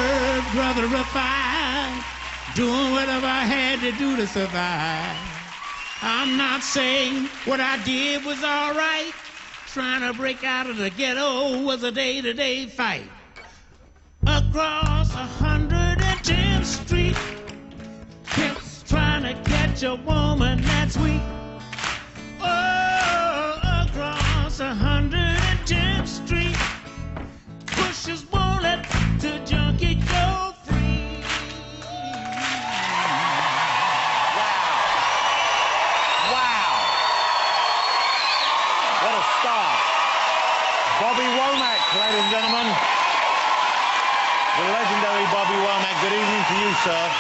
work, brother, if I doing whatever I had to do to survive. I'm not saying what I did was all right. Trying to break out of the ghetto was a day-to-day fight. Across 110th Street, pimps trying to catch a woman that's weak. Oh, across 110th Street, pushers won't let the junkie go free. Wow. What a start. Bobby Womack, ladies and gentlemen. The legendary Bobby Womack. Good evening to you, sir.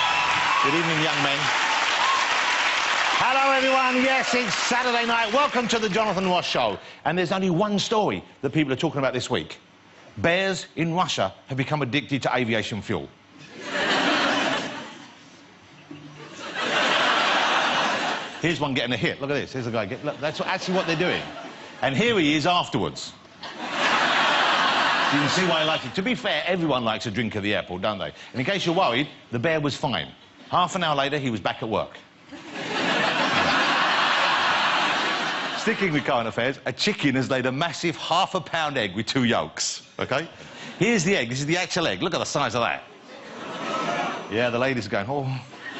Good evening, young men. Hello, everyone. Yes, it's Saturday night. Welcome to the Jonathan Ross Show. And there's only one story that people are talking about this week. Bears in Russia have become addicted to aviation fuel. Here's one getting a hit. Look at this. Here's a guy. Look, that's actually what they're doing. And here he is afterwards. You can see why I like it. To be fair, everyone likes a drink at the airport, don't they? And in case you're worried, the bear was fine. Half an hour later, he was back at work. Sticking with current affairs, a chicken has laid a massive half-a-pound egg with 2 yolks, OK? Here's the egg. This is the actual egg. Look at the size of that. Yeah, the ladies are going, oh.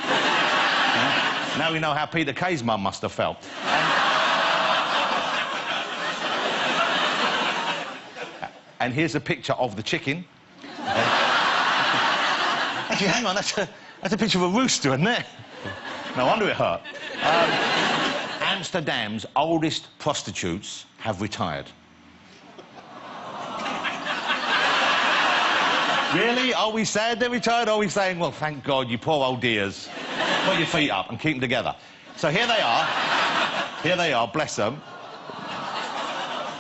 Yeah. Now we know how Peter Kay's mum must have felt. And here's a picture of the chicken. Actually, hang on, that's a picture of a rooster, isn't it? No wonder it hurt. Amsterdam's oldest prostitutes have retired. Really? Are we sad they're retired? Or are we saying, well, thank God, you poor old dears. Put your feet up and keep them together. So here they are. Here they are, bless them.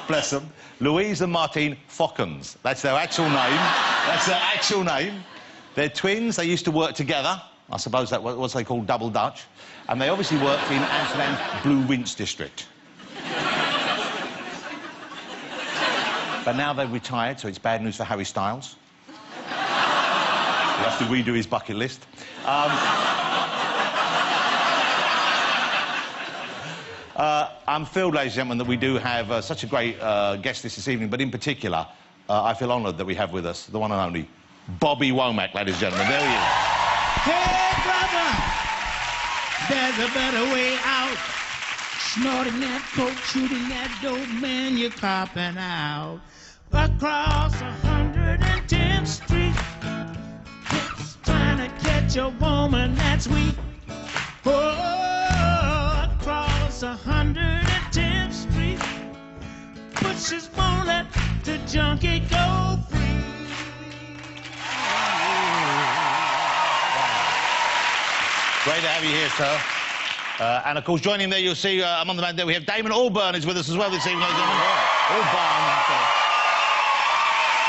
Bless them. Louise and Martine Fokkens. That's their actual name. That's their actual name. They're twins. They used to work together. I suppose that was what they call double Dutch. And they obviously worked in Amsterdam's Blue Rinse district. But now they've retired, so it's bad news for Harry Styles. He'll have to redo his bucket list. I'm thrilled, ladies and gentlemen, that we do have such a great guest this evening, but in particular, I feel honoured that we have with us the one and only Bobby Womack, ladies and gentlemen. There he is. Hey, brother, there's a better way out. Snorting that coke, shooting that dope, man, you're copping out. Across 110th Street, kids trying to catch a woman that's weak. Oh, across 110th Street, pushers won't let the junkie go free. Great to have you here, sir. And, of course, joining him there, you'll see among the band there we have Damon Albarn is with us as well this evening, ladies and gentlemen. Albarn.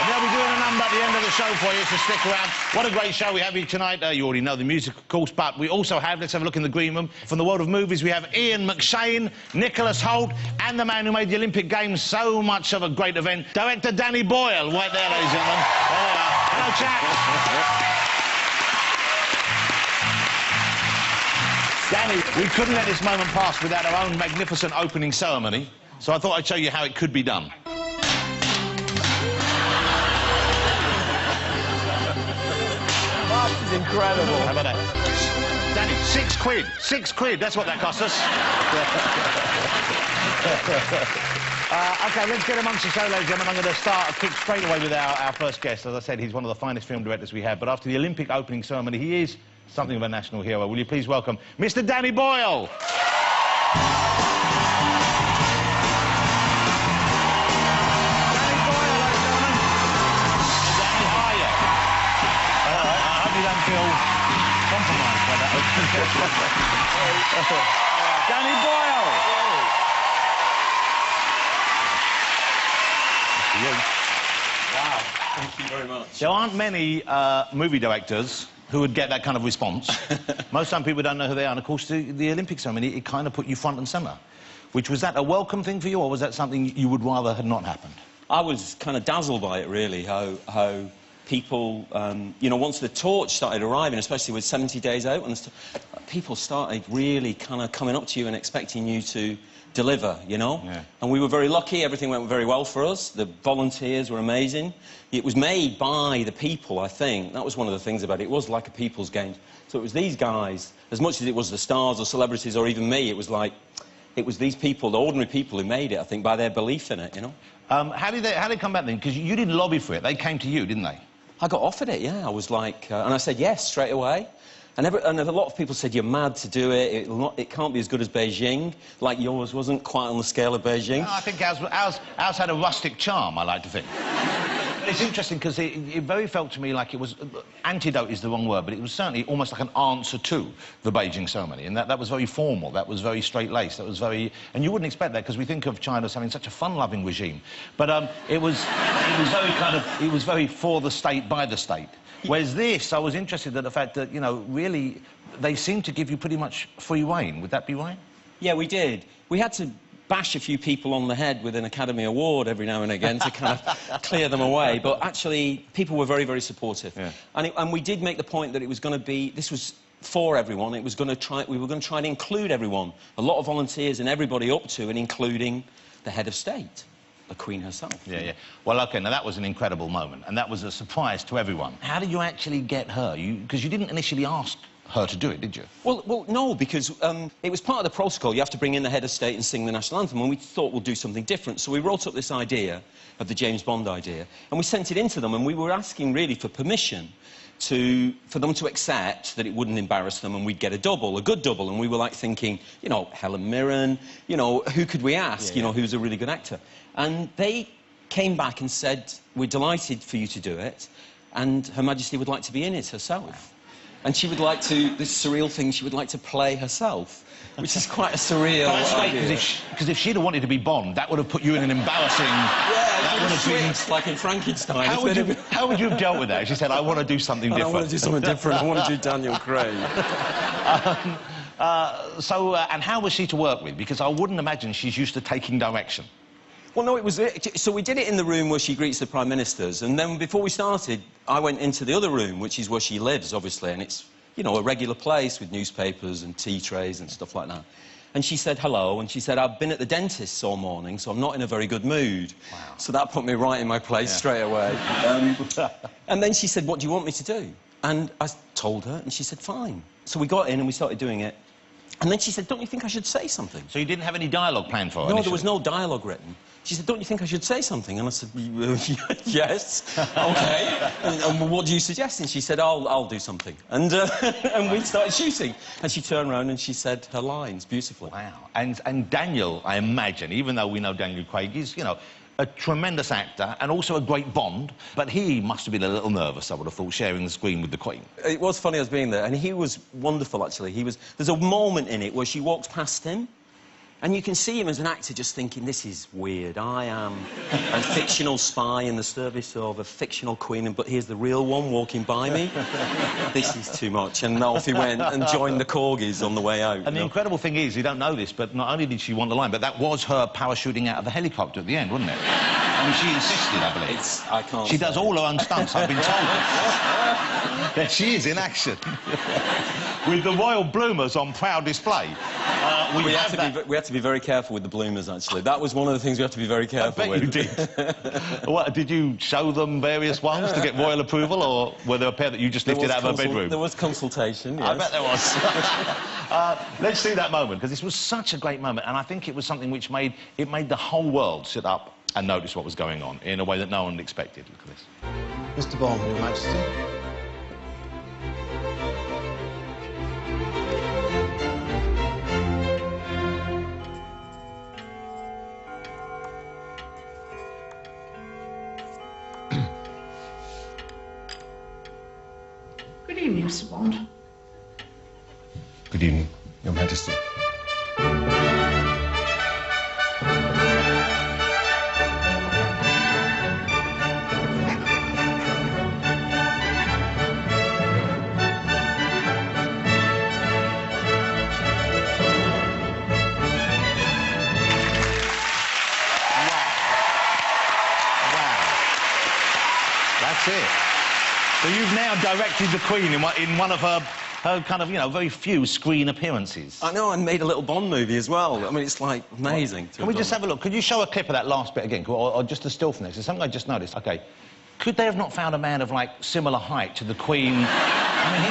And they'll be doing a number at the end of the show for you, so stick around. What a great show we have here tonight. You already know the music, of course, but we also have, let's have a look in the green room, from the world of movies, we have Ian McShane, Nicholas Hoult, and the man who made the Olympic Games so much of a great event, director Danny Boyle, right there, ladies and gentlemen. Hello, chap. Danny, we couldn't let this moment pass without our own magnificent opening ceremony, so I thought I'd show you how it could be done. This is incredible. How about that? Danny, £6. £6, that's what that cost us. OK, let's get amongst the show, ladies and gentlemen. I'm going to start a kick straight away with our first guest. As I said, he's one of the finest film directors we have, but after the Olympic opening ceremony, he is something of a national hero. Will you please welcome Mr. Danny Boyle? Danny Boyle, ladies and gentlemen. Danny, how are you? I hope you don't feel compromised by that. Danny Boyle. Wow, thank you very much. There aren't many movie directors who would get that kind of response. Most some people don't know who they are, and of course the Olympic ceremony, it kind of put you front and centre. Was that a welcome thing for you, or was that something you would rather had not happened? I was kind of dazzled by it, really, how people, you know, once the torch started arriving, especially with 70 days out, and people started really kind of coming up to you and expecting you to deliver, you know? Yeah. And we were very lucky. Everything went very well for us. The volunteers were amazing. It was made by the people, I think. That was one of the things about it. It was like a people's game. So it was these guys, as much as it was the stars or celebrities or even me, it was like, it was these people, the ordinary people who made it, I think, by their belief in it, you know? How did they come back then? Because you didn't lobby for it. They came to you, didn't they? I got offered it, yeah. I was like... and I said yes straight away. And a lot of people said, you're mad to do it. It can't be as good as Beijing. Like yours wasn't quite on the scale of Beijing. No, I think ours had a rustic charm, I like to think. It's interesting because it very felt to me like it was... Antidote is the wrong word, but it was certainly almost like an answer to the Beijing ceremony. And that was very formal, that was very straight-laced, that was very... And you wouldn't expect that because we think of China as having such a fun-loving regime. But it was very kind of... It was very for the state, by the state. Whereas this, I was interested in the fact that, you know, really, they seemed to give you pretty much free rein. Would that be right? Yeah, we did. We had to bash a few people on the head with an Academy Award every now and again to kind of clear them away. But actually, people were very, very supportive. Yeah. And we did make the point that it was going to be... This was for everyone. It was going to try... We were going to try and include everyone. A lot of volunteers and everybody up to and including the head of state. The Queen herself. Yeah, yeah. Well, OK, now that was an incredible moment, and that was a surprise to everyone. How did you actually get her? Because you didn't initially ask her to do it, did you? Well, no, because it was part of the protocol. You have to bring in the head of state and sing the national anthem, and we thought we'll do something different. So we wrote up this idea of the James Bond idea, and we sent it into them, and we were asking, really, for permission for them to accept that it wouldn't embarrass them and we'd get a double, a good double. And we were, like, thinking, you know, Helen Mirren, you know, who could we ask, you know, who's a really good actor? And they came back and said, we're delighted for you to do it, and Her Majesty would like to be in it herself. And she would like to, this surreal thing, she would like to play herself, which is quite a surreal idea. Because if she'd have wanted to be Bond, that would have put you in an embarrassing... Yeah, it would have switched, like in Frankenstein. How would you have dealt with that? She said, I want to do something different. I want to do something different. I want to do Daniel Craig. And how was she to work with? Because I wouldn't imagine she's used to taking direction. Well, no, it was... So we did it in the room where she greets the Prime Ministers, and then before we started, I went into the other room, which is where she lives, obviously, and it's, you know, a regular place with newspapers and tea trays and stuff like that. And she said hello, and she said, I've been at the dentist's all morning, so I'm not in a very good mood. Wow. So that put me right in my place straight away. And then she said, what do you want me to do? And I told her, and she said, fine. So we got in and we started doing it. And then she said, don't you think I should say something? So you didn't have any dialogue planned for her? No, initially? there was no dialogue written. She said, don't you think I should say something? And I said, yes, OK. And what do you suggest? And she said, I'll do something. And, and we started shooting. And she turned around and she said her lines beautifully. Wow. And Daniel, I imagine, even though we know Daniel Craig is, you know, a tremendous actor and also a great Bond, but he must have been a little nervous, I would have thought, sharing the screen with the Queen. It was funny us being there, and he was wonderful, actually. There's a moment in it where she walks past him, and you can see him as an actor just thinking, this is weird. I am a fictional spy in the service of a fictional queen, but here's the real one walking by me. This is too much. And off he went and joined the corgis on the way out. And the incredible thing is, you don't know this, but not only did she want the line, but that was her parachuting out of the helicopter at the end, wasn't it? I mean, she insisted, I believe. I can't She does all her own stunts, I've been told. There she is in action. With the royal bloomers on proud display. We had to be very careful with the bloomers, actually. That was one of the things we had to be very careful with. I bet you did. What, did you show them various ones to get royal approval, or were there a pair that you just lifted out of her bedroom? There was consultation, yes. I bet there was. Let's see that moment, because this was such a great moment, and I think it was something which made the whole world sit up and notice what was going on in a way that no one expected. Look at this. Mr. Bond, Your Majesty. Good evening, Mr. Bond. Good evening, Your Majesty. That's it. you've now directed the Queen in one of her kind of, you know, very few screen appearances. I know, and made a little Bond movie as well. I mean, it's, like, amazing. Can we just have a look? Could you show a clip of that last bit again, or just a still from this? It's something I just noticed. OK. Could they have not found a man of, like, similar height to the Queen? I mean,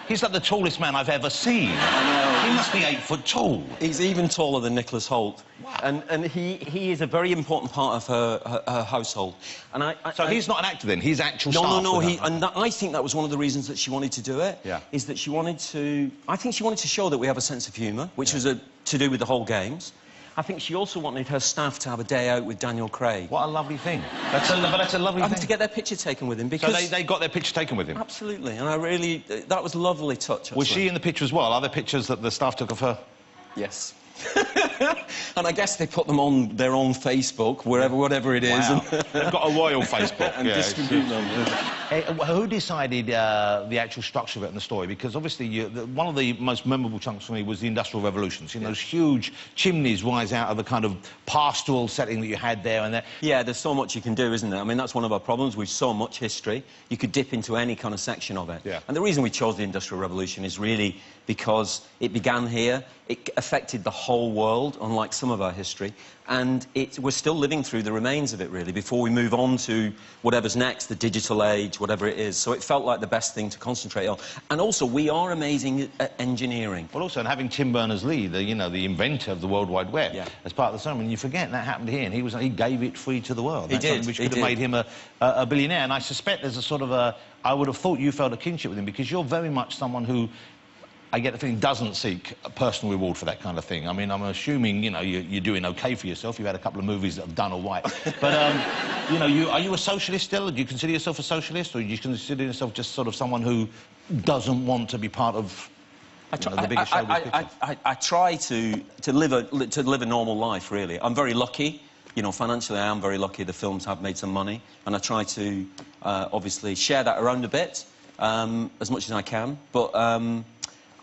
he's like the tallest man I've ever seen. I know. He must be 8 foot tall. He's even taller than Nicholas Hoult. Wow. And he is a very important part of her household. And So he's not an actor then? He's actual staff? No. I think that was one of the reasons that she wanted to do it. Yeah. Is that she wanted to... I think she wanted to show that we have a sense of humour, which was to do with the whole games. I think she also wanted her staff to have a day out with Daniel Craig. What a lovely thing. That's a lovely thing. To get their picture taken with him, because... So they got their picture taken with him? Absolutely, and I really... That was a lovely touch, actually. Was she in the picture as well? Are there pictures that the staff took of her? Yes. And I guess they put them on their own Facebook, whatever it is. Wow. They've got a royal Facebook. And distribute them. Who decided the actual structure of it and the story? Because obviously one of the most memorable chunks for me was the Industrial Revolution. So, you know, those huge chimneys rise out of the kind of pastoral setting that you had there and there. Yeah, there's so much you can do, isn't there? I mean, that's one of our problems. We've so much history. You could dip into any kind of section of it. Yeah. And the reason we chose the Industrial Revolution is really because it began here. It affected the whole world, unlike some of our history, and we're still living through the remains of it, really, before we move on to whatever's next, the digital age, whatever it is. So it felt like the best thing to concentrate on. And also, we are amazing at engineering. Well, also, and having Tim Berners-Lee, the inventor of the World Wide Web, as part of the ceremony, you forget that happened here, and he gave it free to the world. He did. Which could have made him a billionaire. And I suspect there's a sort of I would have thought you felt a kinship with him, because you're very much someone who, I get the feeling, doesn't seek a personal reward for that kind of thing. I mean, I'm assuming, you know, you're doing OK for yourself. You've had a couple of movies that have done all right. But, you know, are you a socialist still? Do you consider yourself a socialist, or do you consider yourself just sort of someone who doesn't want to be part of the biggest show? I try to live a normal life, really. I'm very lucky. You know, financially, I am very lucky. The films have made some money, and I try to, obviously, share that around a bit, as much as I can. But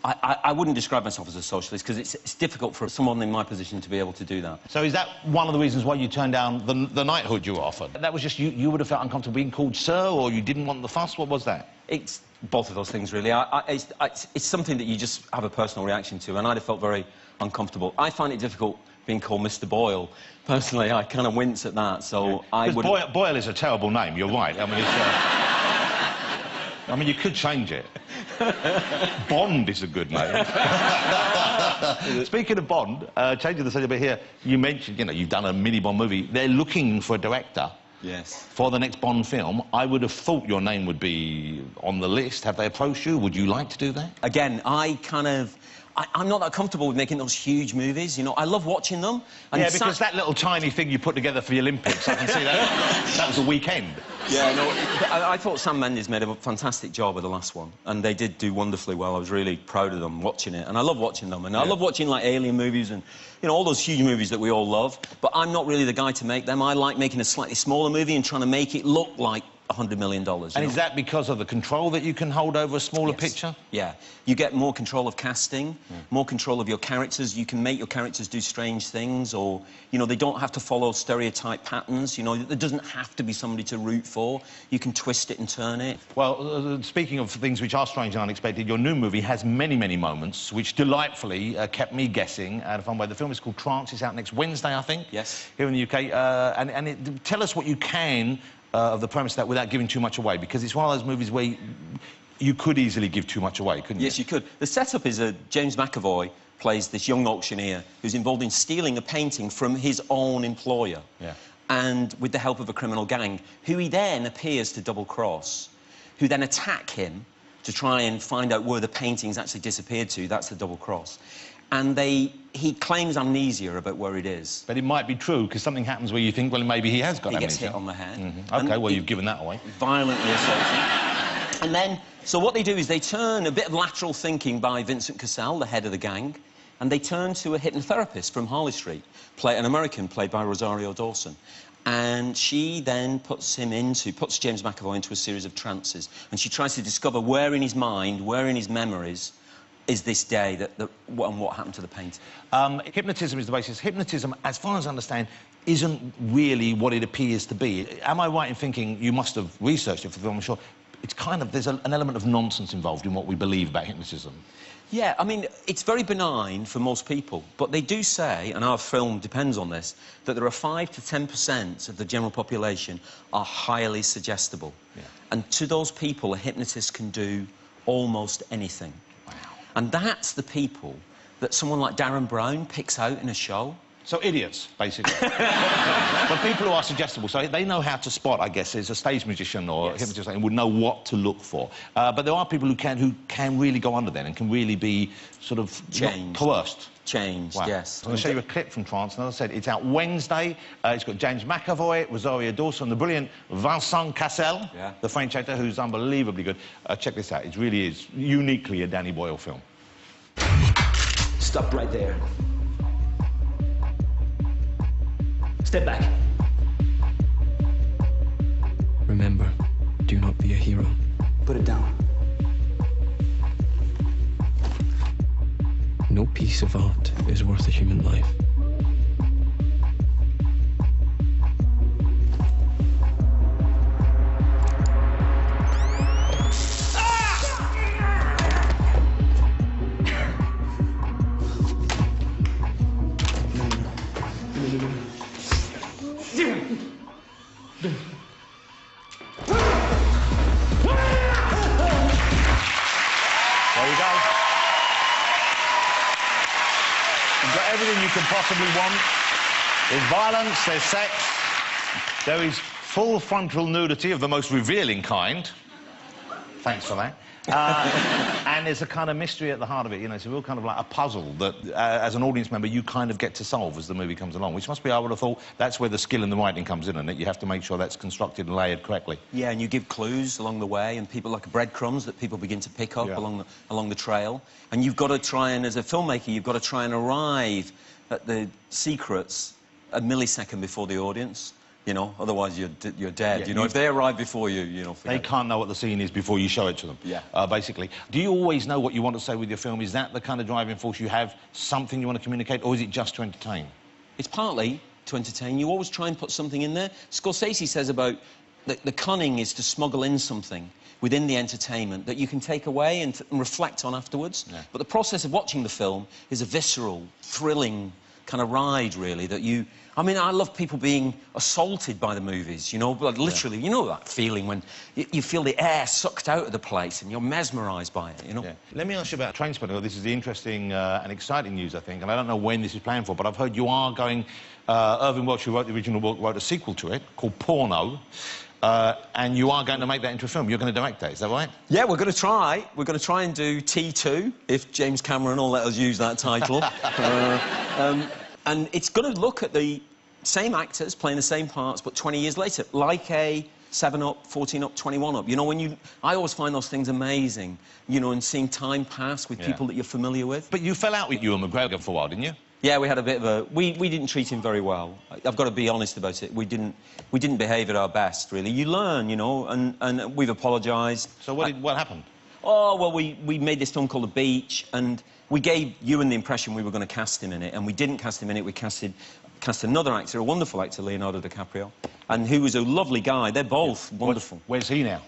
I wouldn't describe myself as a socialist, because it's difficult for someone in my position to be able to do that. So is that one of the reasons why you turned down the knighthood you were offered? That was just you would have felt uncomfortable being called sir, or you didn't want the fuss? What was that? It's both of those things, really. It's something that you just have a personal reaction to, and I'd have felt very uncomfortable. I find it difficult being called Mr. Boyle. Personally, I kind of wince at that, so I would... Boyle is a terrible name, you're right. I mean, I mean, you could change it. Bond is a good name. Speaking of Bond, changing the subject a bit here, you mentioned, you know, you've done a mini Bond movie. They're looking for a director. Yes. For the next Bond film. I would have thought your name would be on the list. Have they approached you? Would you like to do that? Again, I'm not that comfortable with making those huge movies, you know. I love watching them. And yeah, because that little tiny thing you put together for the Olympics, I can see that. That was a weekend. Yeah, no, I thought Sam Mendes made a fantastic job with the last one, and they did do wonderfully well. I was really proud of them watching it, and I love watching them. And I love watching, like, alien movies and, you know, all those huge movies that we all love. But I'm not really the guy to make them. I like making a slightly smaller movie and trying to make it look like $100 million. And is that because of the control that you can hold over a smaller picture? Yeah. You get more control of casting, more control of your characters. You can make your characters do strange things, or, you know, they don't have to follow stereotype patterns. You know, there doesn't have to be somebody to root for. You can twist it and turn it. Well, speaking of things which are strange and unexpected, your new movie has many, many moments which delightfully kept me guessing at a fun way. The film is called Trance. It's out next Wednesday, I think. Yes. Here in the UK. Tell us what you can of the premise of that without giving too much away, because it's one of those movies where you could easily give too much away, couldn't you? Yes, you could. The setup is James McAvoy plays this young auctioneer who's involved in stealing a painting from his own employer. Yeah. And with the help of a criminal gang, who he then appears to double-cross, who then attack him to try and find out where the painting's actually disappeared to. That's the double-cross. And he claims amnesia about where it is. But it might be true, because something happens where you think, well, maybe he has got amnesia. He gets hit on the head. OK, well, you've given that away. Violently assaulted. And then, so what they do is they turn a bit of lateral thinking by Vincent Cassel, the head of the gang, and they turn to a hypnotherapist from Harley Street, an American played by Rosario Dawson. And she then puts James McAvoy into a series of trances, and she tries to discover where in his mind, where in his memories, is this day and what happened to the painting. Hypnotism is the basis. Hypnotism, as far as I understand, isn't really what it appears to be. Am I right in thinking, you must have researched it for the film, I'm sure, it's kind of... There's an element of nonsense involved in what we believe about hypnotism. Yeah, I mean, it's very benign for most people, but they do say, and our film depends on this, that there are 5 to 10% of the general population are highly suggestible. Yeah. And to those people, a hypnotist can do almost anything. Wow. And that's the people that someone like Darren Brown picks out in a show. So idiots, basically. But people who are suggestible, so they know how to spot, I guess, as a stage magician or Yes. hypnotist, and would know what to look for. But there are people who can really go under then and can really be sort of Changed. coerced. Changed, Wow. yes. I'm going to show you a clip from Trance, and as I said, it's out Wednesday. It's got James McAvoy, Rosario Dawson, the brilliant Vincent Cassel, Yeah. the French actor, who's unbelievably good. Check this out. It really is uniquely a Danny Boyle film. Stop right there. Step back. Remember, do not be a hero. Put it down. No piece of art is worth a human life. There you go. You've got everything you can possibly want. There's violence, there's sex, there is full frontal nudity of the most revealing kind. Thanks for that. And there's a kind of mystery at the heart of it, you know, it's a real kind of like a puzzle that, as an audience member, you kind of get to solve as the movie comes along, which must be, I would have thought, that's where the skill in the writing comes in, and that you have to make sure that's constructed and layered correctly. Yeah, and you give clues along the way, and people like breadcrumbs that people begin to pick up Yeah. along the trail. And you've got to try and, as a filmmaker, you've got to try and arrive at the secrets a millisecond before the audience. You know, otherwise you're dead. Yeah, you know, if they arrive before you, you know, They forget can't know what the scene is before you show it to them. Yeah. Basically. Do you always know what you want to say with your film? Is that the kind of driving force you have? Something you want to communicate, or is it just to entertain? It's partly to entertain. You always try and put something in there. Scorsese says about the cunning is to smuggle in something within the entertainment that you can take away and reflect on afterwards. Yeah. But the process of watching the film is a visceral, thrilling kind of ride, really, that you... I mean, I love people being assaulted by the movies, you know, like literally, you know that feeling when you feel the air sucked out of the place and you're mesmerised by it, you know? Yeah. Let me ask you about Trainspotting. This is the interesting and exciting news, I think, and I don't know when this is planned for, but I've heard you are going... Irving Welsh, who wrote the original book, wrote a sequel to it called Porno, and you are going to make that into a film. You're going to direct that, is that right? Yeah, we're going to try. We're going to try and do T2, if James Cameron will let us use that title. And it's going to look at the same actors playing the same parts, but 20 years later, like a 7 Up, 14 Up, 21 Up. You know, I always find those things amazing, you know, and seeing time pass with people that you're familiar with. But you fell out with Ewan McGregor for a while, didn't you? Yeah, we had a bit of a... We didn't treat him very well. I've got to be honest about it. We didn't behave at our best, really. You learn, you know, and we've apologised. So what happened? Oh, well, we made this film called The Beach, and we gave Ewan the impression we were going to cast him in it, and we didn't cast him in it. We cast another actor, a wonderful actor, Leonardo DiCaprio, and who was a lovely guy. They're both wonderful. Where's he now?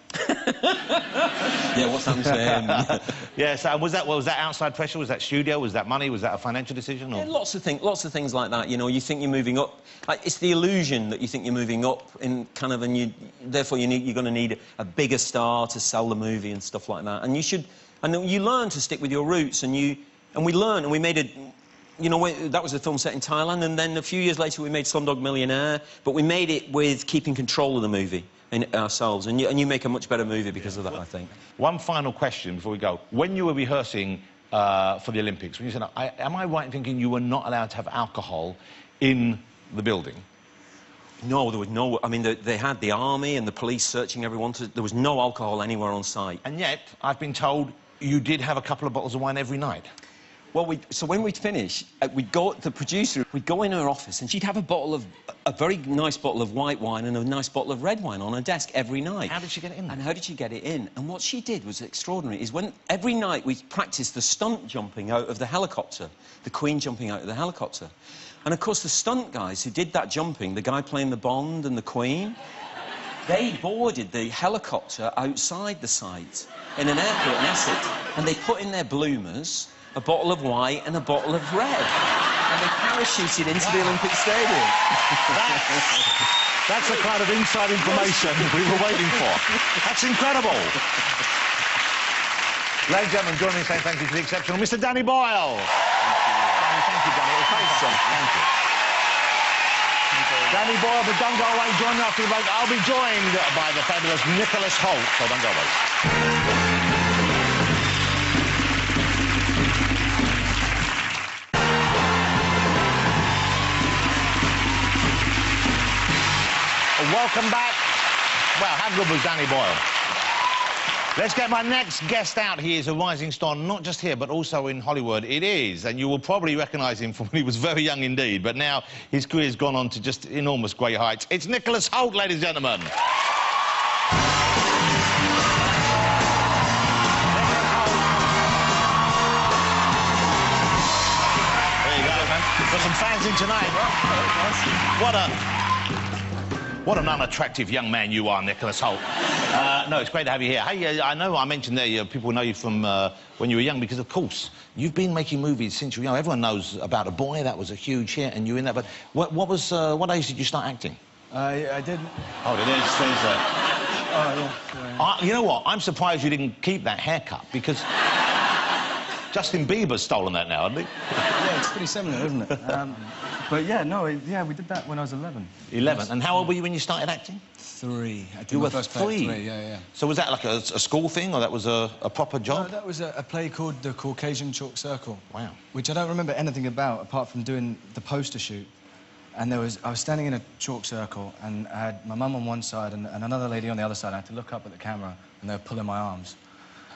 Yeah, what's happened to him? Yeah, so was that outside pressure? Was that studio? Was that money? Was that a financial decision? Or? Yeah, lots of things like that. You know, you think you're moving up. It's the illusion that you think you're moving up in kind of, and therefore you're going to need a bigger star to sell the movie and stuff like that. And you learn to stick with your roots, and we learned, and we made it. You know, that was a film set in Thailand, and then a few years later we made Slumdog Millionaire, but we made it with keeping control of the movie ourselves, and you make a much better movie because of that, I think. One final question before we go. When you were rehearsing for the Olympics, when you said, am I right in thinking you were not allowed to have alcohol in the building? No, there was no... I mean, they had the army and the police searching everyone. There was no alcohol anywhere on site. And yet, I've been told you did have a couple of bottles of wine every night. Well, so when we'd finish, the producer would go in her office and she'd have a very nice bottle of white wine and a nice bottle of red wine on her desk every night. How did she get it in? And how did she get it in? And what she did was extraordinary, is every night we practiced the stunt jumping out of the helicopter, the Queen jumping out of the helicopter. And, of course, the stunt guys who did that jumping, the guy playing the Bond and the Queen, They boarded the helicopter outside the site in an airport in Essex, and they put in their bloomers a bottle of white and a bottle of red, and they parachuted into the Olympic Stadium. That's the kind of inside information we were waiting for. That's incredible. Ladies and gentlemen, join me in saying thank you to the exceptional Mr. Danny Boyle. Thank you, Danny. Thank you. Danny Boyle, but don't go away. Join me after the break. I'll be joined by the fabulous Nicholas Hoult. So don't go away. Welcome back. Well, how good was Danny Boyle? Let's get my next guest out. He is a rising star, not just here, but also in Hollywood. It is, and you will probably recognise him from when he was very young indeed, but now his career's gone on to just enormous great heights. It's Nicholas Hoult, ladies and gentlemen. There you go, man. Got some fans in tonight. What an unattractive young man you are, Nicholas Hoult. No, it's great to have you here. Hey, I know I mentioned there people know you from when you were young because, of course, you've been making movies since you were young. Everyone knows about A Boy. That was a huge hit, and you were in that. But what age did you start acting? I did. Oh, there's Oh, yeah. you know what? I'm surprised you didn't keep that haircut because Justin Bieber's stolen that now, hasn't he? Yeah, it's pretty similar, isn't it? But yeah, no, yeah, we did that when I was 11. 11. And how old were you when you started acting? 3. I did You my were first play 3? at 3, yeah. So was that like a school thing, or that was a proper job? No, that was a play called The Caucasian Chalk Circle. Wow. Which I don't remember anything about, apart from doing the poster shoot. And I was standing in a chalk circle, and I had my mum on one side and another lady on the other side. I had to look up at the camera, and they were pulling my arms.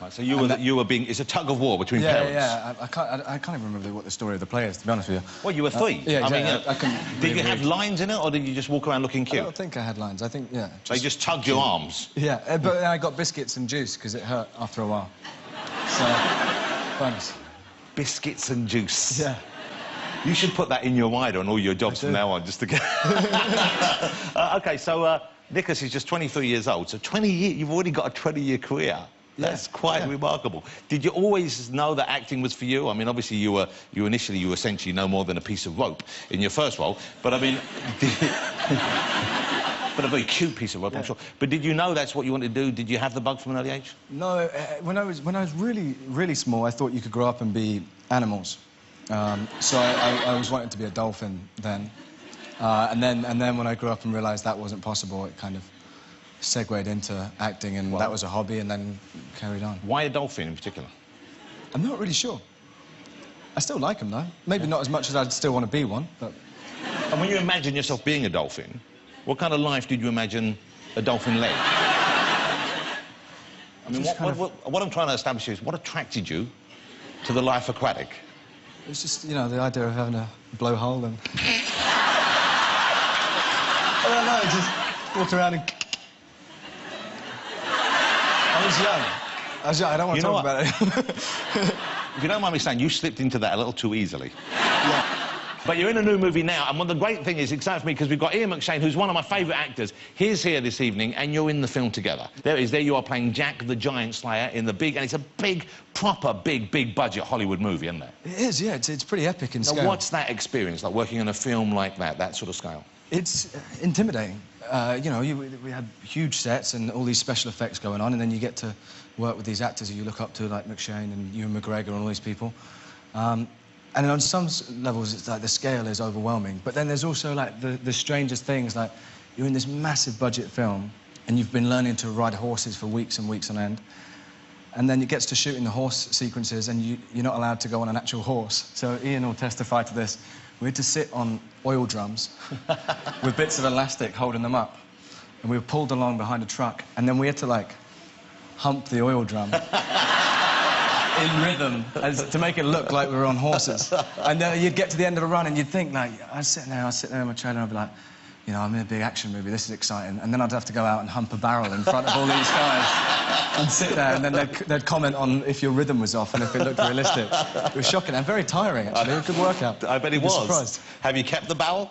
Right, so you were being... It's a tug of war between parents. Yeah. I can't even remember what the story of the play is, to be honest with you. Well, you were 3. Yeah, exactly. I mean, did you have lines in it, or did you just walk around looking cute? I don't think I had lines. I think, yeah. They just tugged your arms? Yeah, but I got biscuits and juice, because it hurt after a while. So, bonus. Biscuits and juice. Yeah. You should put that in your rider on all your jobs from now on, just to get... OK, so Nicholas is just 23 years old, so 20 years... You've already got a 20-year career. That's quite remarkable. Did you always know that acting was for you? I mean, obviously, you were essentially no more than a piece of rope in your first role. But, I mean... but a very cute piece of rope, I'm sure. But did you know that's what you wanted to do? Did you have the bug from an early age? No, when I was really, really small, I thought you could grow up and be animals. So I always wanted to be a dolphin then. And then when I grew up and realised that wasn't possible, it kind of segued into acting, and that was a hobby, and then carried on. Why a dolphin in particular? I'm not really sure. I still like them, though. Maybe not as much as I'd still want to be one, but... And when you imagine yourself being a dolphin, what kind of life did you imagine a dolphin led? I mean, what I'm trying to establish is what attracted you to the life aquatic? It's just, you know, the idea of having a blowhole and... I don't know, just walk around and... I was young. I don't want to talk about it. If you don't mind me saying, you slipped into that a little too easily. Yeah. But you're in a new movie now, and the great thing is, exciting for me, because we've got Ian McShane, who's one of my favourite actors. He's here this evening, and you're in the film together. There you are playing Jack the Giant Slayer in the big... And it's a big, proper, big budget Hollywood movie, isn't it? It is, yeah. It's pretty epic in scale. Now, what's that experience like, working on a film like that sort of scale? It's intimidating. You know, we had huge sets and all these special effects going on, and then you get to work with these actors who you look up to, like McShane and Ewan McGregor and all these people. And on some levels, it's like the scale is overwhelming. But then there's also, like, the strangest things, like, you're in this massive budget film, and you've been learning to ride horses for weeks and weeks on end. And then it gets to shooting the horse sequences, and you're not allowed to go on an actual horse. So Ian will testify to this. We had to sit on oil drums with bits of elastic holding them up. And we were pulled along behind a truck, and then we had to, like, hump the oil drum in rhythm to make it look like we were on horses. And you'd get to the end of a run, and you'd think, like, I'd sit there in my trailer, and I'd be like, you know, I'm in a big action movie, this is exciting. And then I'd have to go out and hump a barrel in front of all these guys and sit there, and then they'd comment on if your rhythm was off and if it looked realistic. It was shocking and very tiring, actually. A good workout. I bet it was. Surprised. Have you kept the barrel?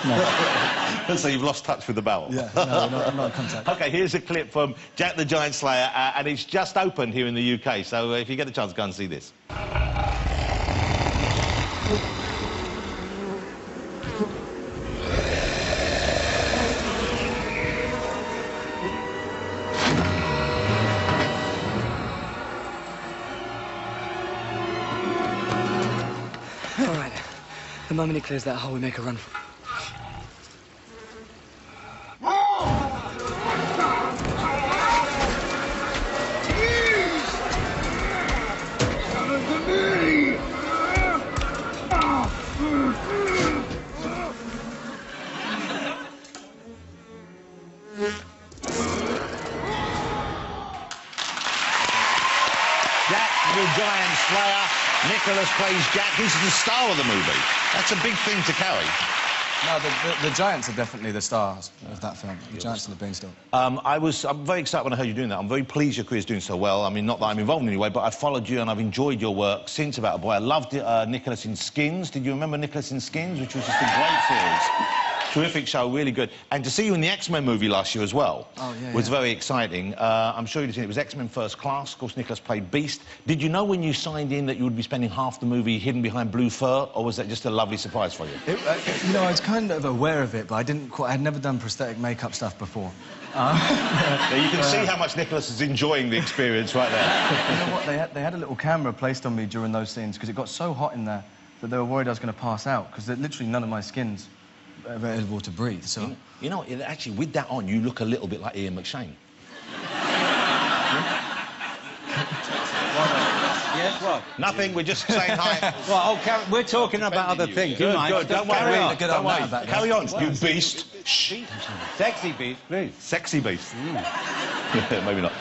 No. So you've lost touch with the barrel? Yeah, no, I'm not in contact. OK, here's a clip from Jack the Giant Slayer, and it's just opened here in the UK, so if you get a chance, go and see this. All right. The moment he clears that hole, we make a run. Jack the Giant Slayer. Nicholas plays Jack. He's the star of the movie. That's a big thing to carry. No, the Giants are definitely the stars of that film. The Giants and the Beanstalk. I'm very excited when I heard you doing that. I'm very pleased your career's doing so well. I mean, not that I'm involved in any way, but I've followed you and I've enjoyed your work since About a Boy. I loved Nicholas in Skins. Did you remember Nicholas in Skins, which was just a great series? Terrific show, really good. And to see you in the X-Men movie last year as well was very exciting. I'm sure you've seen it. It was X-Men First Class. Of course, Nicholas played Beast. Did you know when you signed in that you would be spending half the movie hidden behind blue fur, or was that just a lovely surprise for you? You know, I was kind of aware of it, but I'd never done prosthetic makeup stuff before. Now, you can see how much Nicholas is enjoying the experience right there. You know what? They had a little camera placed on me during those scenes because it got so hot in there that they were worried I was going to pass out because literally none of my skin's available to breathe. So you know, actually, with that on, you look a little bit like Ian McShane. Yes, what? Nothing. We're just saying hi. Well, oh, we're talking about other things. Good, Good. don't worry. Don't worry. Carry on, you beast. Shh. Sexy beast, please. Sexy beast. Maybe not.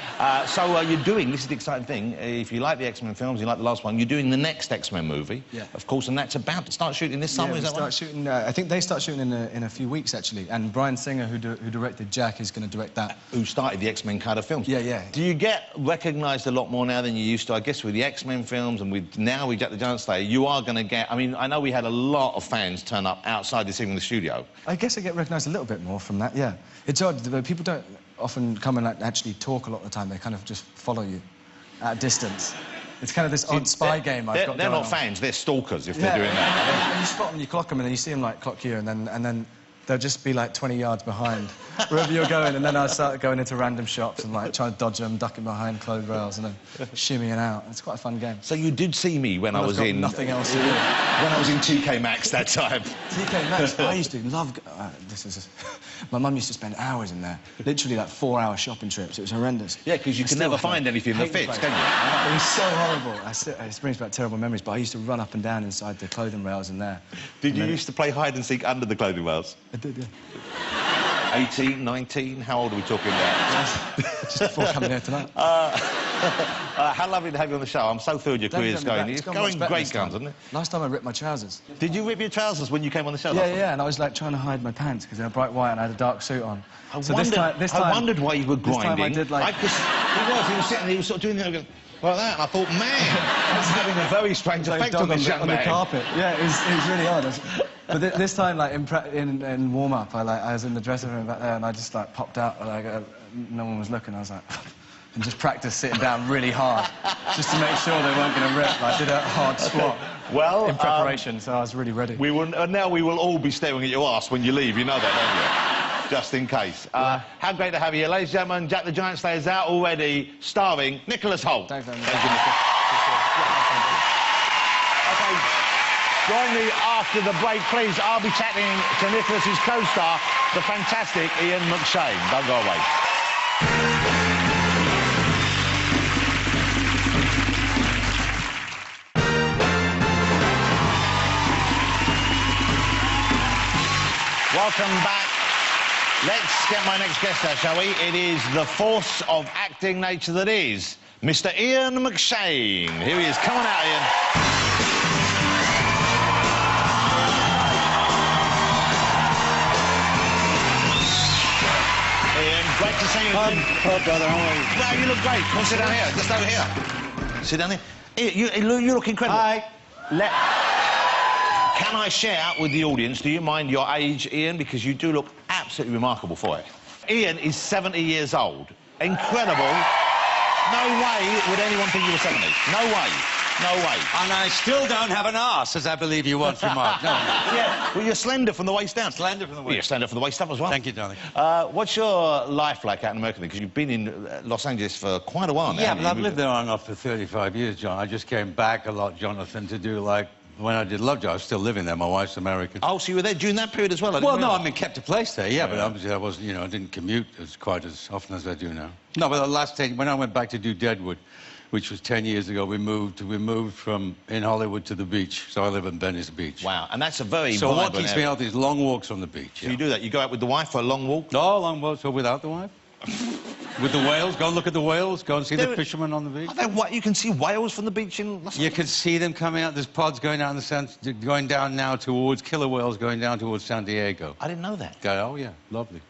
So you're doing, this is the exciting thing, if you like the X-Men films, you like the last one, you're doing the next X-Men movie, of course, and that's about to start shooting this summer, is that right? Shooting, I think they start shooting in a few weeks, actually, and Bryan Singer, who directed Jack, is going to direct that. Who started the X-Men kind of films. Yeah. Do you get recognised a lot more now than you used to? I guess with the X-Men films and with Jack the Giant Slayer, you are going to get... I mean, I know we had a lot of fans turn up outside this evening in the studio. I guess I get recognised a little bit more from that, yeah. It's odd, people don't often come and actually talk a lot of the time. They kind of just follow you at a distance. It's kind of this odd spy game I've got. They're not on. fans, they're stalkers if they're doing that. And you spot them, you clock them, and then you see them, like, clock you, and then they'll just be, like, 20 yards behind wherever you're going, and then I'll start going into random shops and, like, trying to dodge them, ducking behind clothes rails, and then shimmying out. It's quite a fun game. So you did see me when I was in... nothing else to do. When I was in TK Maxx that time. TK Maxx, I used to love... my mum used to spend hours in there. Literally, like, 4-hour shopping trips. It was horrendous. Yeah, because you can never find anything that fits, can you? It was so horrible. It brings back terrible memories, but I used to run up and down inside the clothing rails in there. Did you used to play hide and seek under the clothing rails? I did, yeah. 18, 19? How old are we talking about? Just before coming here tonight. How lovely to have you on the show. I'm so thrilled your career's going. It's going great guns, isn't it? Last time I ripped my trousers. Did you rip your trousers when you came on the show? Yeah, and I was, like, trying to hide my pants because they were bright white and I had a dark suit on. I wondered why you were grinding. This time I did, like... He was sitting there, he was sort of doing that, like that, and I thought, man, that's having a very strange effect on this young man. On the carpet. Yeah, it was really odd. But this time, like, in warm-up, I was in the dressing room back there, and I just, like, popped out, like, no one was looking. I was like... and just practiced sitting down really hard, just to make sure they weren't going to rip. I did a hard squat in preparation, so I was really ready. Now we will all be staring at your ass when you leave, you know that, don't you? Just in case. How great to have you here. Ladies and gentlemen, Jack the Giant Slayer is out already, starring Nicholas Hoult. Thanks very much. Thank you, OK, join me after the break, please. I'll be chatting to Nicholas's co-star, the fantastic Ian McShane. Don't go away. Welcome back. Let's get my next guest out, shall we? It is the force of acting nature that is Mr. Ian McShane. Here he is. Come on out, Ian. Ian, great to see you. Hello, brother. How are you? Well, you look great. Come on, sit down here. Just over here. Sit down here. You look incredible. Hi. Can I share with the audience, do you mind your age, Ian? Because you do look absolutely remarkable for it. Ian is 70 years old. Incredible. No way would anyone think you were 70. No way. No way. And I still don't have an arse, as I believe you once remarked. No. Yeah, well, you're slender from the waist down. Slender from the waist. Well, you're slender from the waist up as well. Thank you, darling. What's your life like out in America? Because you've been in Los Angeles for quite a while now. Yeah, but I've lived there on and off for 35 years, John. I just came back a lot, Jonathan, to do, like, when I did Lovejoy, I was still living there. My wife's American. Oh, so you were there during that period as well? Well, no, I mean, kept a place there, yeah, but obviously I wasn't, you know, I didn't commute quite as often as I do now. No, but the last 10, when I went back to do Deadwood, which was 10 years ago, we moved from in Hollywood to the beach, so I live in Venice Beach. Wow, and that's a very So what keeps me area. out is long walks on the beach. So you do that? You go out with the wife for a long walk? No, long walks, or without the wife. With the whales, go and look at the whales, go and see the fishermen on the beach. You can see whales from the beach in Los Angeles? You can see them coming out. There's pods going down going down now towards killer whales going down towards San Diego. I didn't know that. Oh yeah, lovely.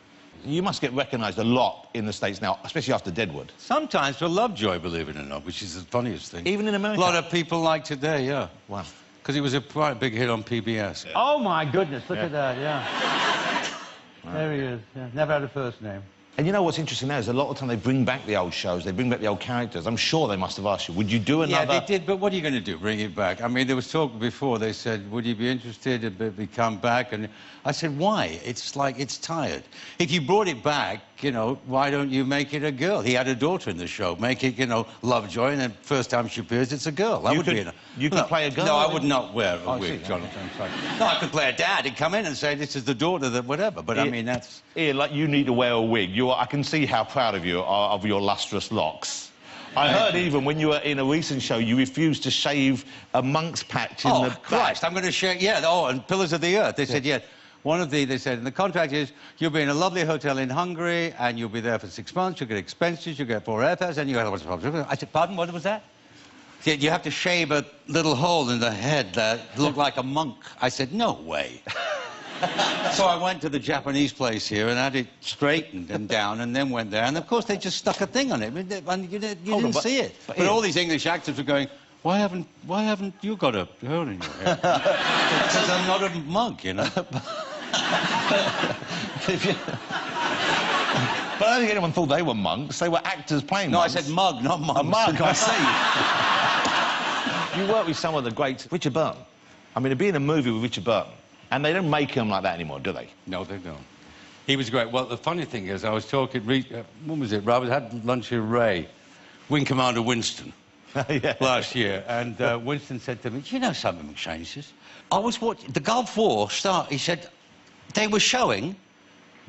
You must get recognised a lot in the States now, especially after Deadwood. Sometimes for Lovejoy, believe it or not, which is the funniest thing. Even in America? A lot of people like today, yeah. Wow. Because it was a quite big hit on PBS. Yeah. Oh my goodness, look at that, yeah. There he is, yeah. Never had a first name. And you know what's interesting now is a lot of the time they bring back the old shows, they bring back the old characters. I'm sure they must have asked you, would you do another... Yeah, they did, but what are you going to do, bring it back? I mean, there was talk before, they said, would you be interested if we come back? And I said, why? It's like, it's tired. If you brought it back, you know, why don't you make it a girl? He had a daughter in the show. Make it, you know, Lovejoy, and the first time she appears, it's a girl. That would be You could play a girl? No, I would not wear a wig, see. Jonathan. Sorry. No, I could play a dad. He'd come in and say, this is the daughter, that whatever. But, I mean, that's... Ian, like, you need to wear a wig. I can see how proud of you are of your lustrous locks. I heard even when you were in a recent show, you refused to shave a monk's patch in the back. Christ, I'm going to shave... Yeah, oh, and Pillars of the Earth. They said, yeah. They said, in the contract is, you'll be in a lovely hotel in Hungary, and you'll be there for 6 months, you'll get expenses, you'll get 4 airfares, and you have... I said, pardon, what was that? He said, you have to shave a little hole in the head that looked like a monk. I said, no way. So I went to the Japanese place here and had it straightened and down, and then went there, and of course they just stuck a thing on it, and you didn't see it. But all these English actors were going, why haven't you got a hole in your head? Because I'm not a monk, you know. But I don't think anyone thought they were monks. They were actors playing monks. No, I said mug, not monks. A mug, I see. You work with some of the greats. Richard Burton. I mean, to be in a movie with Richard Burton, and they don't make him like that anymore, do they? No, they don't. He was great. Well, the funny thing is, I was talking... when was it? I had lunch with Ray, Wing Commander Winston, last year, and Winston said to me, do you know something, McShane? He says, I was watching... The Gulf War start... He said, they were showing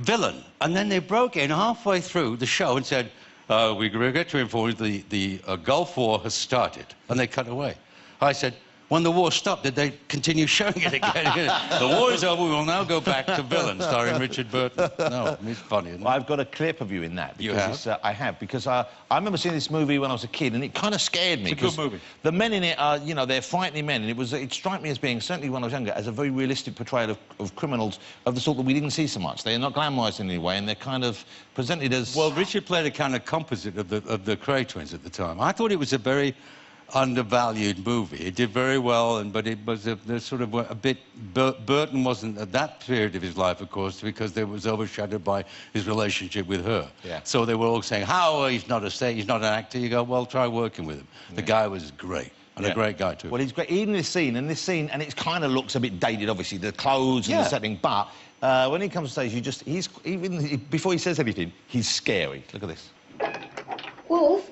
Villain, and then they broke in halfway through the show and said, we regret to inform you the Gulf War has started, and they cut away. I said, when the war stopped, did they continue showing it again? The war is over, we will now go back to Villain, starring Richard Burton. No, it's funny, isn't it? Well, I've got a clip of you in that. You have? I have, because I remember seeing this movie when I was a kid, and it kind of scared me. It's a good movie. The men in it are, you know, they're frightening men, and it struck me as being, certainly when I was younger, as a very realistic portrayal of criminals of the sort that we didn't see so much. They're not glamorised in any way, and they're kind of presented as... Well, Richard played a kind of composite of the Cray twins at the time. I thought it was a very undervalued movie. It did very well, but it was sort of a bit... Burton wasn't at that period of his life, of course, because it was overshadowed by his relationship with her. Yeah. So they were all saying, how, he's not an actor. You go, well, try working with him. The guy was great, and a great guy, too. Well, he's great. Even this scene, and it kind of looks a bit dated, obviously, the clothes and the setting, but when he comes to stage, even before he says anything, he's scary. Look at this. Wolf?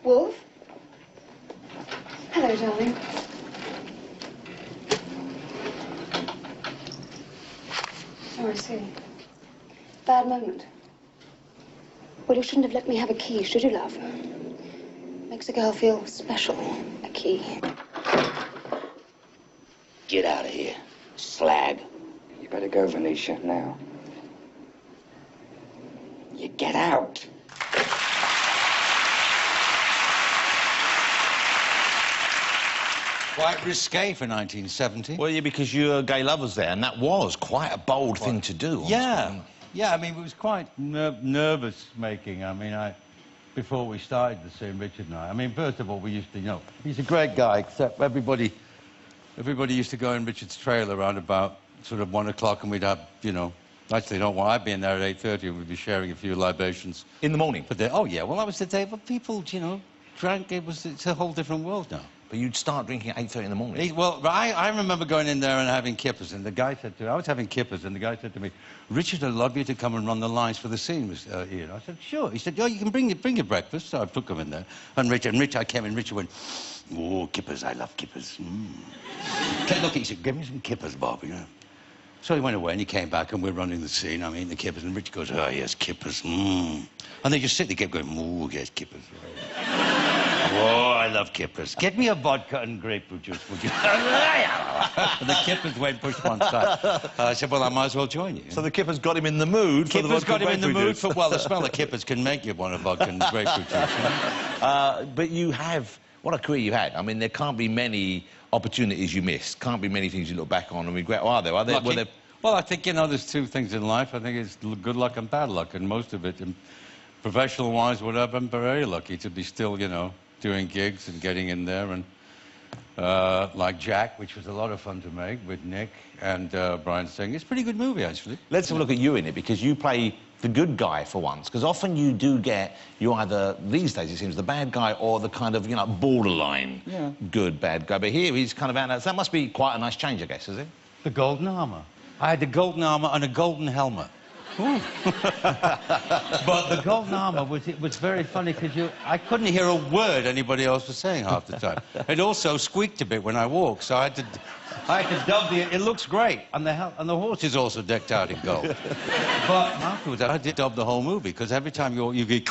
Wolf? Hello, darling. Oh, I see. Bad moment. Well, you shouldn't have let me have a key, should you, love? Makes a girl feel special, a key. Get out of here, slag. You better go, Venetia, now. You get out. Quite risque for 1970. Well, yeah, because your gay lovers there, and that was quite a bold thing to do. Yeah. Yeah, I mean, it was quite nervous-making. I mean, before we started the scene, Richard and I. I mean, first of all, we used to, you know, he's a great guy, except everybody used to go in Richard's trailer around about sort of 1 o'clock, and we'd have, you know, actually, don't want I'd be in there at 8:30, and we'd be sharing a few libations. In the morning? But oh, yeah, well, that was the day, but people, you know, drank, it's a whole different world now. But you'd start drinking at 8:30 in the morning? Well, I remember going in there and having kippers, and the guy said to me, I was having kippers, and the guy said to me, Richard, I'd love you to come and run the lines for the scene, Ian. I said, sure. He said, oh, you can bring your breakfast. So I took him in there. And I came in, Richard went, oh, kippers, I love kippers. Okay, look, he said, give me some kippers, Bob, you know. So he went away, and he came back, and we're running the scene. I'm eating the kippers, and Richard goes, oh, yes, kippers, And they just sit, they kept going, oh, yes, kippers. Oh, I love kippers. Get me a vodka and grapefruit juice, would you? And the kippers went pushed one side. I said, well, I might as well join you. So the kippers got him in the mood for the vodka got him in the mood juice. for, well, the smell of kippers can make you want a vodka and grapefruit juice. You know? But you have, what a career you had. I mean, there can't be many opportunities you missed. Can't be many things you look back on and regret. Or are there? Well, I think, you know, there's two things in life. I think it's good luck and bad luck, and most of it, professional-wise, whatever, I'm very lucky to be still, you know, doing gigs and getting in there, and like Jack, which was a lot of fun to make with Nick and Brian Singer. It's a pretty good movie, actually. Let's have a look at you in it, because you play the good guy for once, because often you do get, you either, these days it seems, the bad guy or the kind of, you know, borderline good bad guy. But here he's kind of out. So that must be quite a nice change, I guess, is it? The golden armour. I had the golden armour and a golden helmet. But the golden armour was very funny, because I couldn't hear a word anybody else was saying half the time. It also squeaked a bit when I walked, so I had to dub the... It looks great, and the horse is also decked out in gold. But afterwards, I had to dub the whole movie, because every time you get...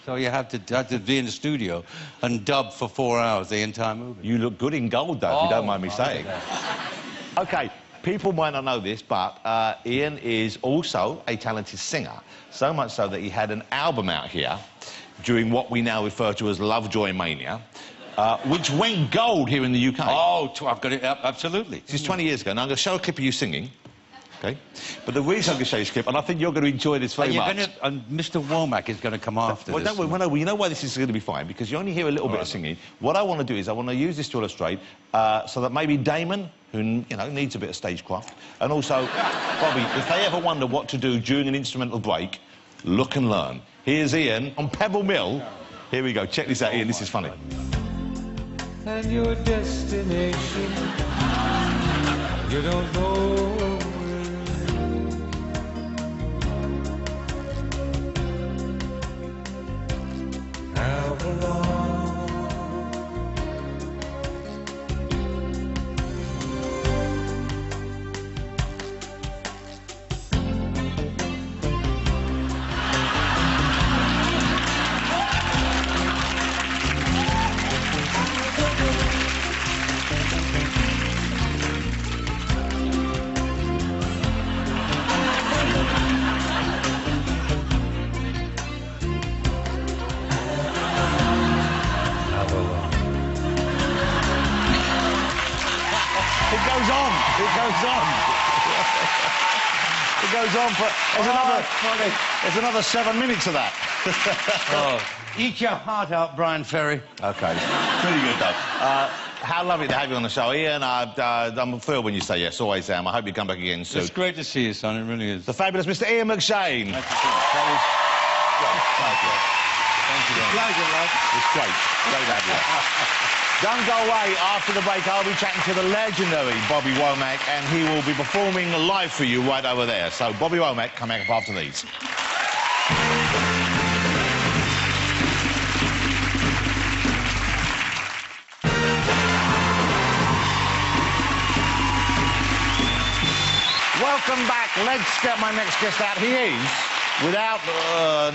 So you have to be in the studio and dub for 4 hours the entire movie. You look good in gold, though, if you don't mind me saying. OK. People might not know this, but Ian is also a talented singer, so much so that he had an album out here during what we now refer to as Lovejoy Mania, which went gold here in the UK. Oh, I've got it, absolutely. This is 20 years ago. Now, I'm going to show a clip of you singing, OK? But the reason I'm going to show you this clip, and I think you're going to enjoy this very much... And Mr. Womack is going to come after this. Don't worry, well, you know why this is going to be fine, because you only hear a little bit of singing. What I want to do is I want to use this to illustrate so that maybe Damon, who, you know, needs a bit of stagecraft, and also Bobby, if they ever wonder what to do during an instrumental break, look and learn. Here's Ian on Pebble Mill. Here we go. Check this out, Ian. This is funny. And your destination, you don't know. How long? It goes on for... There's another 7 minutes of that. Eat your heart out, Brian Ferry. OK. Pretty good, though. How lovely to have you on the show, Ian. I'm thrilled when you say yes, always am. I hope you come back again soon. It's great to see you, son. It really is. The fabulous Mr. Ian McShane. Thank you. Thank you. Pleasure, love. It's great. Great to have you. Don't go away. After the break, I'll be chatting to the legendary Bobby Womack, and he will be performing live for you right over there. So, Bobby Womack, come back up after these. Welcome back. Let's get my next guest out. He is, without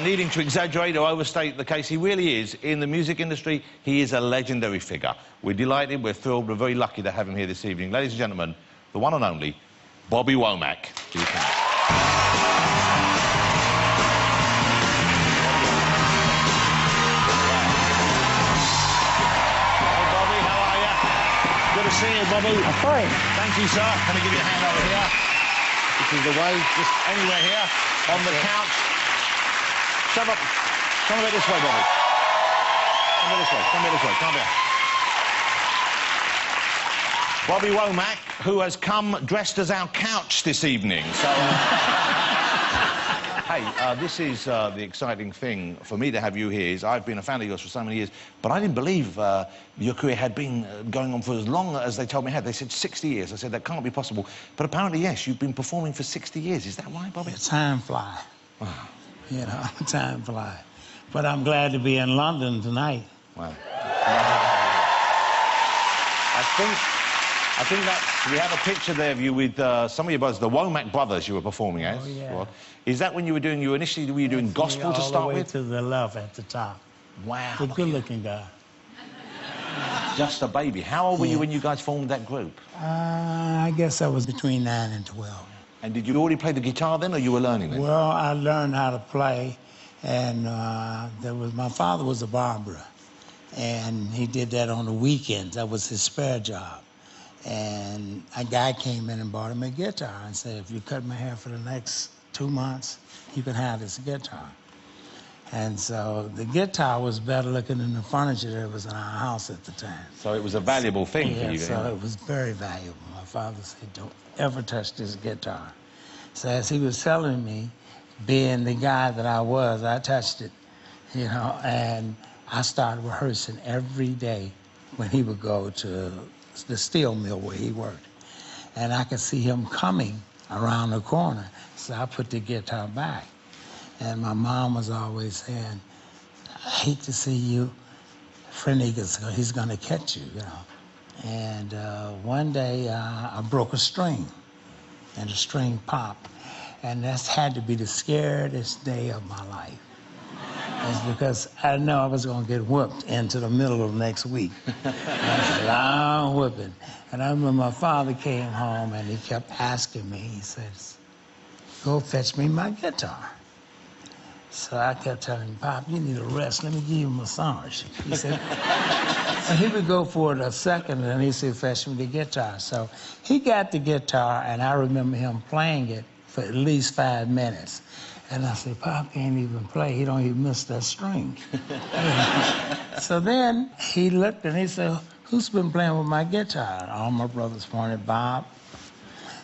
needing to exaggerate or overstate the case, he really is. In the music industry, he is a legendary figure. We're delighted, we're thrilled, we're very lucky to have him here this evening. Ladies and gentlemen, the one and only Bobby Womack. Here he comes. Hey, Bobby, how are you? Good to see you, Bobby. I'm fine. Thank you, sir. Can I give you a hand over here? This is the way, just anywhere here, on the couch. Shove up. Come a bit this way, Bobby. Come a bit this way. Come a bit this way. Come here. Bobby Womack, who has come dressed as our couch this evening. So, hey, this is the exciting thing for me to have you here. Is I've been a fan of yours for so many years, but I didn't believe your career had been going on for as long as they told me it had. They said 60 years. I said that can't be possible, but apparently yes, you've been performing for 60 years. Is that right, Bobby? Yeah, time fly. Wow. You know, time fly. But I'm glad to be in London tonight. Wow. I think that we have a picture there of you with some of your brothers, the Womack brothers you were performing as. Oh, yeah. Well, is that when you were doing, initially, were you doing gospel to start with? To the left at the top. Wow. The good-looking guy. Just a baby. How old were you when you guys formed that group? I guess I was between 9 and 12. And did you already play the guitar then, or you were learning then? Well, I learned how to play, and my father was a barber, and he did that on the weekends. That was his spare job. And a guy came in and bought him a guitar and said, if you cut my hair for the next 2 months, you can have this guitar. And so the guitar was better looking than the furniture that was in our house at the time. So it was a valuable thing for you. So it was very valuable. My father said, don't ever touch this guitar. So as he was telling me, being the guy that I was, I touched it, you know, and I started rehearsing every day when he would go to the steel mill where he worked. And I could see him coming around the corner. So I put the guitar back. And my mom was always saying, I hate to see you. Freddie, he's gonna catch you, you know. And one day I broke a string, and the string popped. And that's had to be the scariest day of my life. It's because I know I was gonna get whooped into the middle of next week. That's a long whooping. And I remember my father came home and he kept asking me, he says, go fetch me my guitar. So I kept telling him, Pop, you need a rest. Let me give you a massage. He said, and he would go for it a second, and then he said, fetch me the guitar. So he got the guitar, and I remember him playing it for at least 5 minutes. And I said, Pop can't even play. He don't even miss that string. So then he looked, and he said, who's been playing with my guitar? And all my brothers pointed, Bob.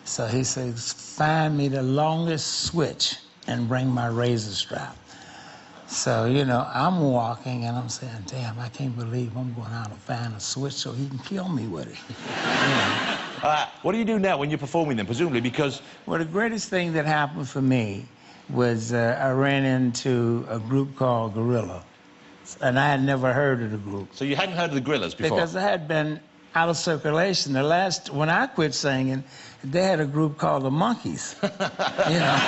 So he said, find me the longest switch and bring my razor strap. So, you know, I'm walking and I'm saying, damn, I can't believe I'm going out to find a switch so he can kill me with it. What do you do now when you're performing then, presumably, because... Well, the greatest thing that happened for me was I ran into a group called Gorilla. And I had never heard of the group. So you hadn't heard of the Gorillas before? Because I had been out of circulation. When I quit singing, they had a group called the Monkeys, you know.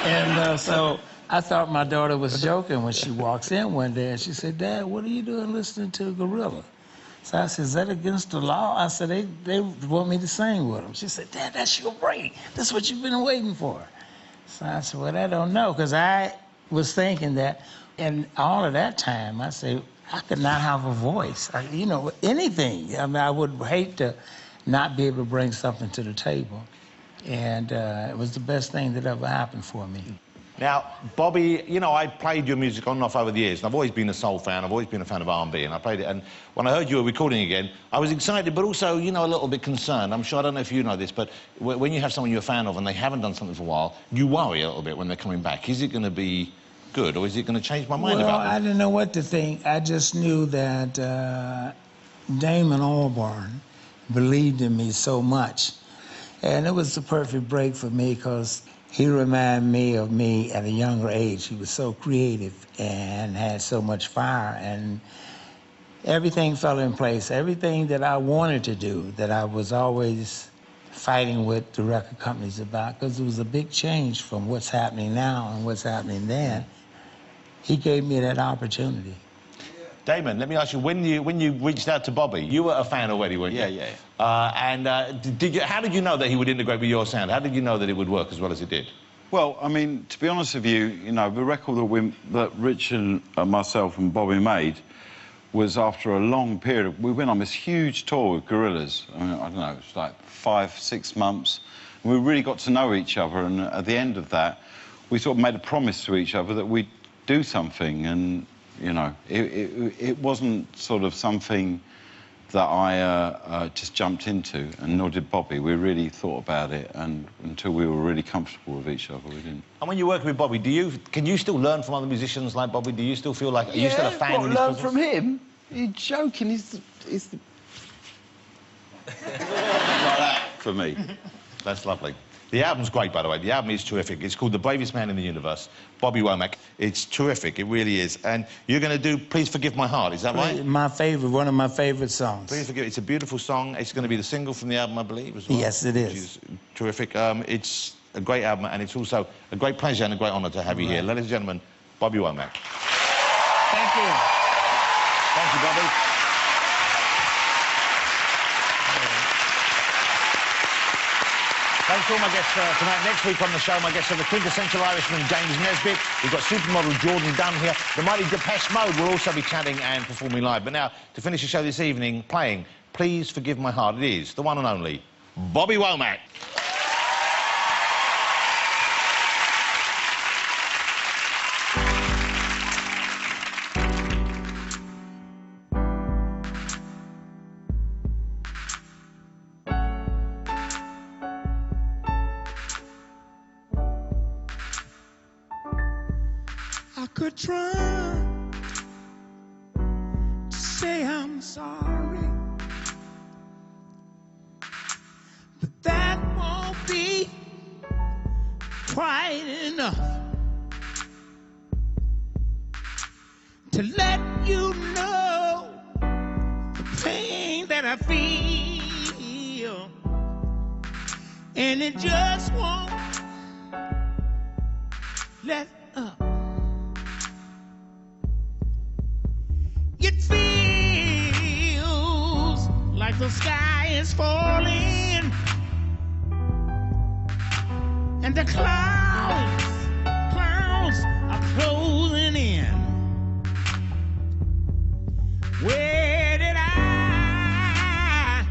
And so I thought my daughter was joking when she walks in one day and she said, Dad, what are you doing listening to Gorilla? So I said, is that against the law? I said, they want me to sing with them. She said, Dad, that's your break. That's what you've been waiting for. So I said, well, I don't know, because I was thinking that in all of that time, I said, I could not have a voice, you know, anything. I mean, I would hate to not be able to bring something to the table. And it was the best thing that ever happened for me. Now, Bobby, you know, I played your music on and off over the years, and I've always been a soul fan, I've always been a fan of R&B, and I played it, and when I heard you were recording again, I was excited, but also, you know, a little bit concerned. I'm sure, I don't know if you know this, but when you have someone you're a fan of and they haven't done something for a while, you worry a little bit when they're coming back. Is it going to be good, or is it going to change my mind about it? Well, I didn't know what to think. I just knew that Damon Albarn believed in me so much. And it was the perfect break for me because he reminded me of me at a younger age. He was so creative and had so much fire, and everything fell in place. Everything that I wanted to do, that I was always fighting with the record companies about, because it was a big change from what's happening now and what's happening then. He gave me that opportunity. Damon, let me ask you, when you reached out to Bobby, you were a fan already, weren't you? Yeah. How did you know that he would integrate with your sound? How did you know that it would work as well as it did? Well, I mean, to be honest with you, you know, the record that Rich and myself and Bobby made was after a long period. We went on this huge tour with Gorillaz. I mean, I don't know, it was like 5-6 months. And we really got to know each other, and at the end of that, we sort of made a promise to each other that we'd do something, and you know. It wasn't sort of something that I just jumped into, and nor did Bobby. We really thought about it, and until we were really comfortable with each other, we didn't. And when you're working with Bobby, can you still learn from other musicians like Bobby? Do you still feel like... Are you still a fan in this learn business? from him? You're joking. He's the... like that, for me. That's lovely. The album's great, by the way. The album is terrific. It's called The Bravest Man in the Universe, Bobby Womack. It's terrific. It really is. And you're going to do Please Forgive My Heart, is that right? My favorite, one of my favorite songs. Please Forgive. It's a beautiful song. It's going to be the single from the album, I believe, as well. Yes, it is. Which is terrific. It's a great album, and it's also a great pleasure and a great honour to have you here. Ladies and gentlemen, Bobby Womack. Thank you. Thank you, Bobby. Thanks to all my guests tonight. Next week on the show, my guests are the quintessential Irishman, James Nesbitt. We've got supermodel Jordan Dunn here. The mighty Depeche Mode will also be chatting and performing live. But now, to finish the show this evening, playing Please Forgive My Heart, it is the one and only Bobby Womack. I could try to say I'm sorry, but that won't be quite enough to let you know the pain that I feel, and it just won't let up. It feels like the sky is falling and the clouds are closing in. Where did I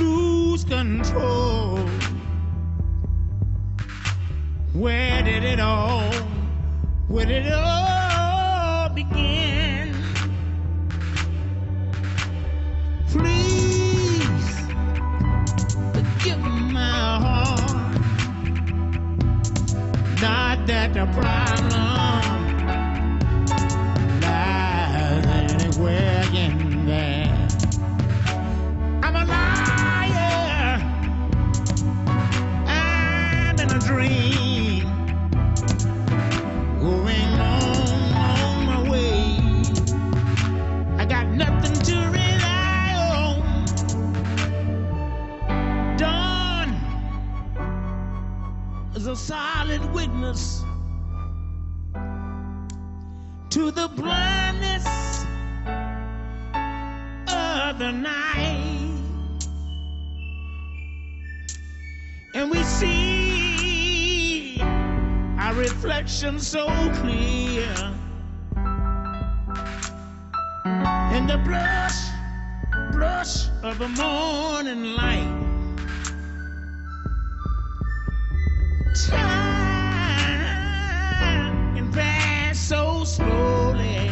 lose control? Where did it all begin? Please forgive my heart. Not that the problem lies anywhere in there. I'm a liar. I'm in a dream, going on my way. I got nothing to rely on. Dawn is a solid witness to the blindness of the night, and we see our reflection so clear in the blush of the morning light. Time can pass so slowly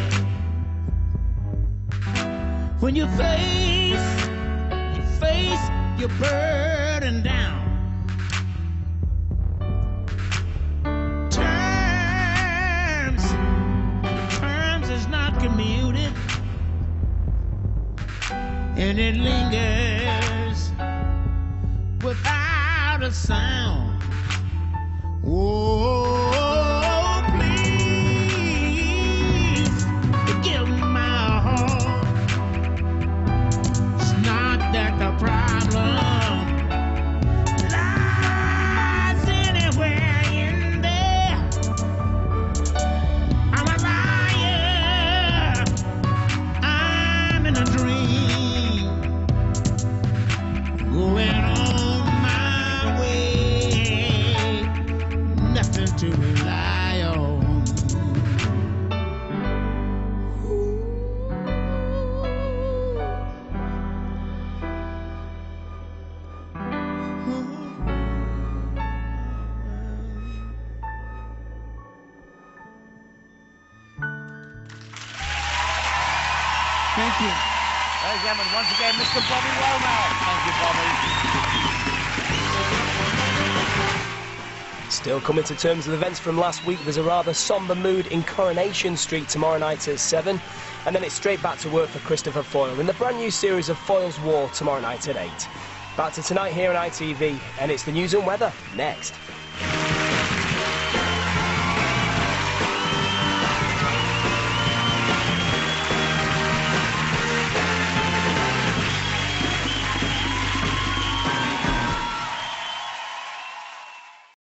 when you face your burden down. Terms is not commuted, and it lingers without a sound. Oh, please forgive my heart. It's not that the problem lies anywhere in there. I'm a liar. I'm in a dream, going on my way. Nothing to Thank you. Ladies and gentlemen, once again, Mr. Bobby Womack. Thank you, Bobby. Still coming to terms with events from last week, there's a rather sombre mood in Coronation Street tomorrow night at 7, and then it's straight back to work for Christopher Foyle in the brand new series of Foyle's War tomorrow night at 8. Back to tonight here on ITV, and it's the news and weather next.